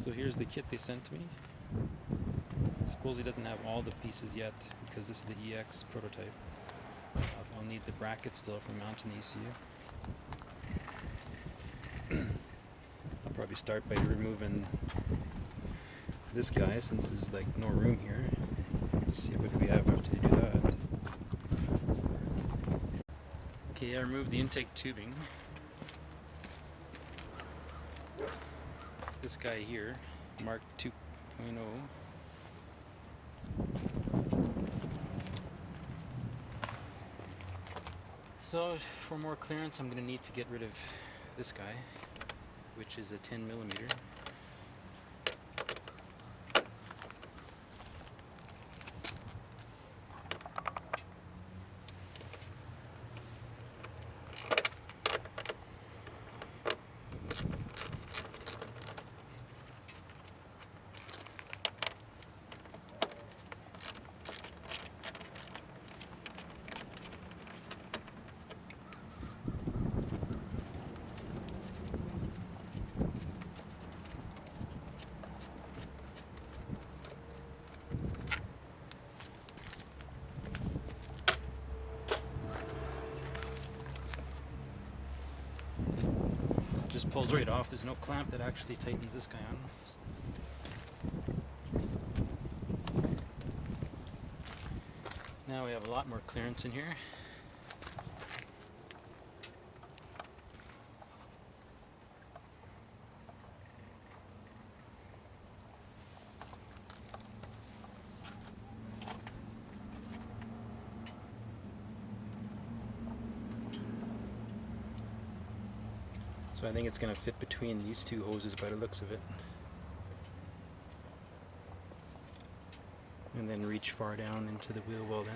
So here's the kit they sent me. It supposedly doesn't have all the pieces yet because this is the EX prototype. I'll need the bracket still for mounting the ECU. I'll probably start by removing this guy since there's like no room here. Just see what we have after you do that. Okay, I removed the intake tubing. This guy here, Mark 2.0. So for more clearance I'm going to need to get rid of this guy, which is a 10mm. Just pulls right off. There's no clamp that actually tightens this guy on. Now we have a lot more clearance in here. So I think it's going to fit between these two hoses by the looks of it. And then reach far down into the wheel well there.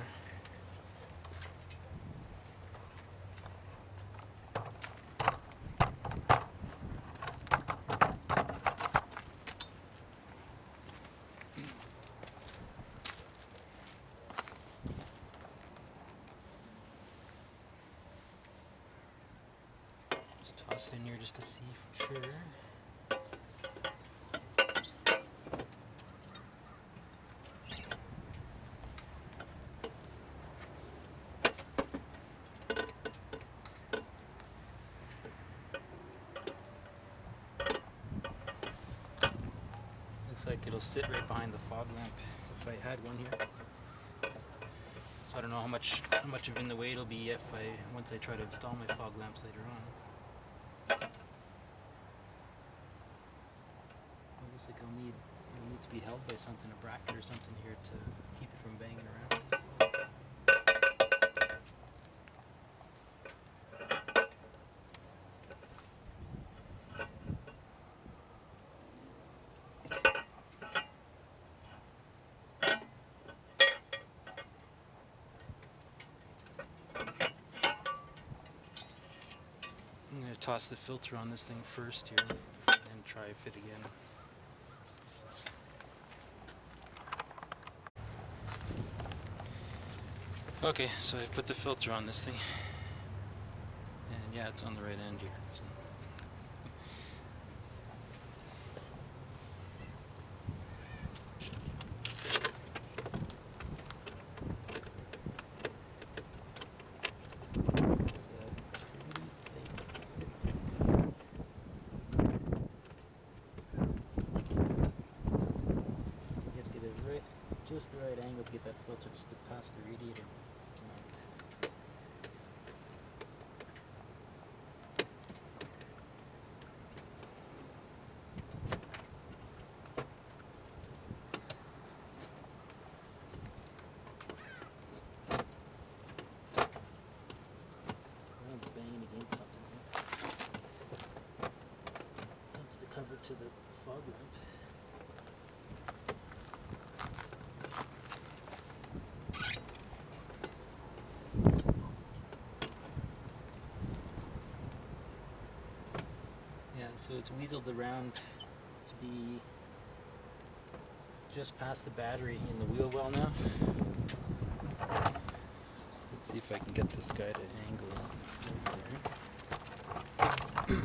Toss it in here just to see for sure. Looks like it'll sit right behind the fog lamp if I had one here. So I don't know how much of in the way it'll be once I try to install my fog lamps later on. Looks like it'll need to be held by something, a bracket or something here to keep it from banging around. I'm going to toss the filter on this thing first here and try fit again. Okay, so I put the filter on this thing, and yeah, it's on the right end here. So. You have to get it right, just the right angle to get that filter to slip past the radiator. That's the cover to the fog lamp. Yeah, so it's weaseled around to be just past the battery in the wheel well now. Let's see if I can get this guy to angle over there.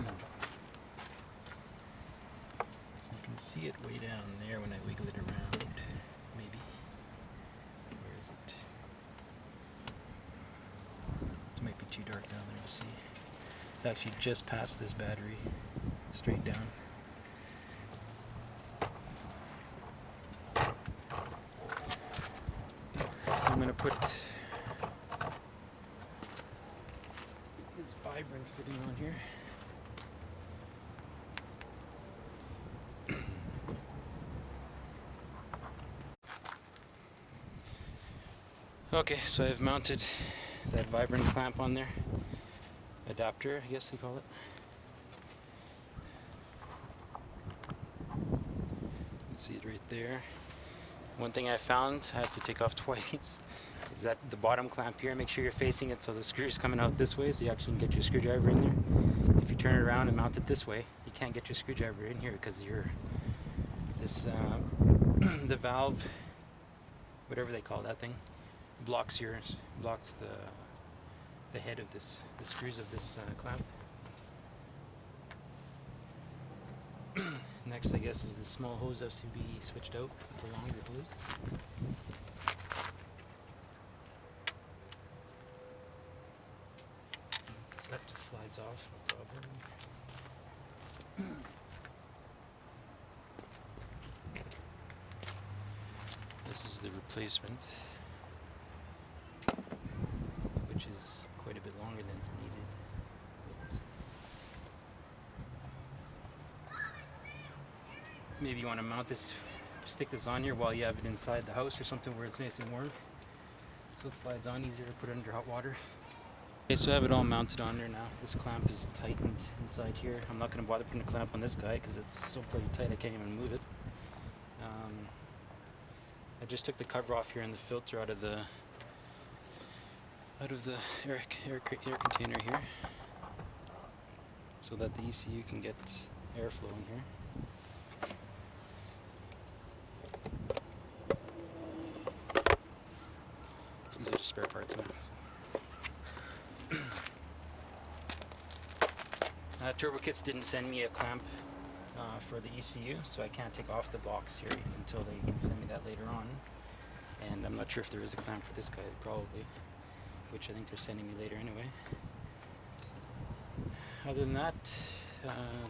You can see it It's actually just past this battery, straight down. So I'm going to put this vibrant fitting on here. Okay, so I've mounted that vibrant clamp on there. Adapter, I guess they call it. See it right there. One thing I found, I have to take off twice, is that the bottom clamp here, make sure you're facing it so the screw's coming out this way so you actually can get your screwdriver in there. If you turn it around and mount it this way, you can't get your screwdriver in here because the valve, whatever they call that thing, blocks the head of the screws of this clamp. Next, I guess, is the small hose has to be switched out with the longer hose. So that just slides off, no problem. This is the replacement, which is quite a bit longer than it's needed. Maybe you want to mount this, stick this on here while you have it inside the house or something where it's nice and warm. So it slides on easier to put under hot water. Okay, so I have it all mounted on there now. This clamp is tightened inside here. I'm not going to bother putting a clamp on this guy because it's so bloody tight I can't even move it. I just took the cover off here and the filter out of the air container here, so that the ECU can get airflow in here. These are just spare parts now. TurboKits didn't send me a clamp for the ECU, so I can't take off the box here until they can send me that later on. And I'm not sure if there is a clamp for this guy, probably, which I think they're sending me later anyway. Other than that,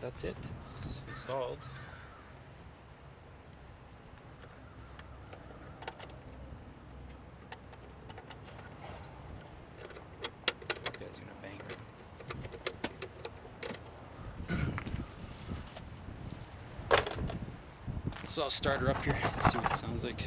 that's it. It's installed. Those guys are gonna bang right. So I'll start her up here, see what it sounds like.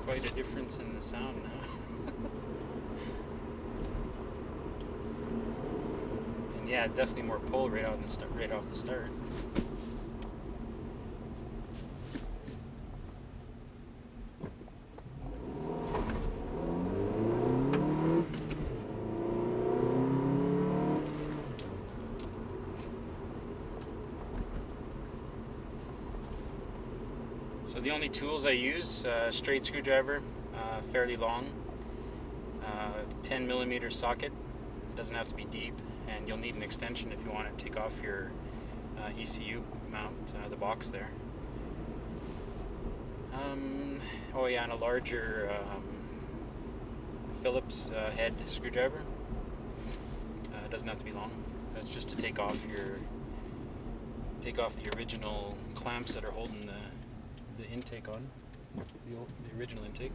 Quite a difference in the sound now. And yeah, definitely more pull right off the start. So the only tools I use, straight screwdriver, fairly long, 10mm socket, it doesn't have to be deep, and you'll need an extension if you want to take off your ECU mount, the box there. Oh yeah, and a larger Phillips head screwdriver. It doesn't have to be long. That's just to take off the original clamps that are holding the intake on, the original intake.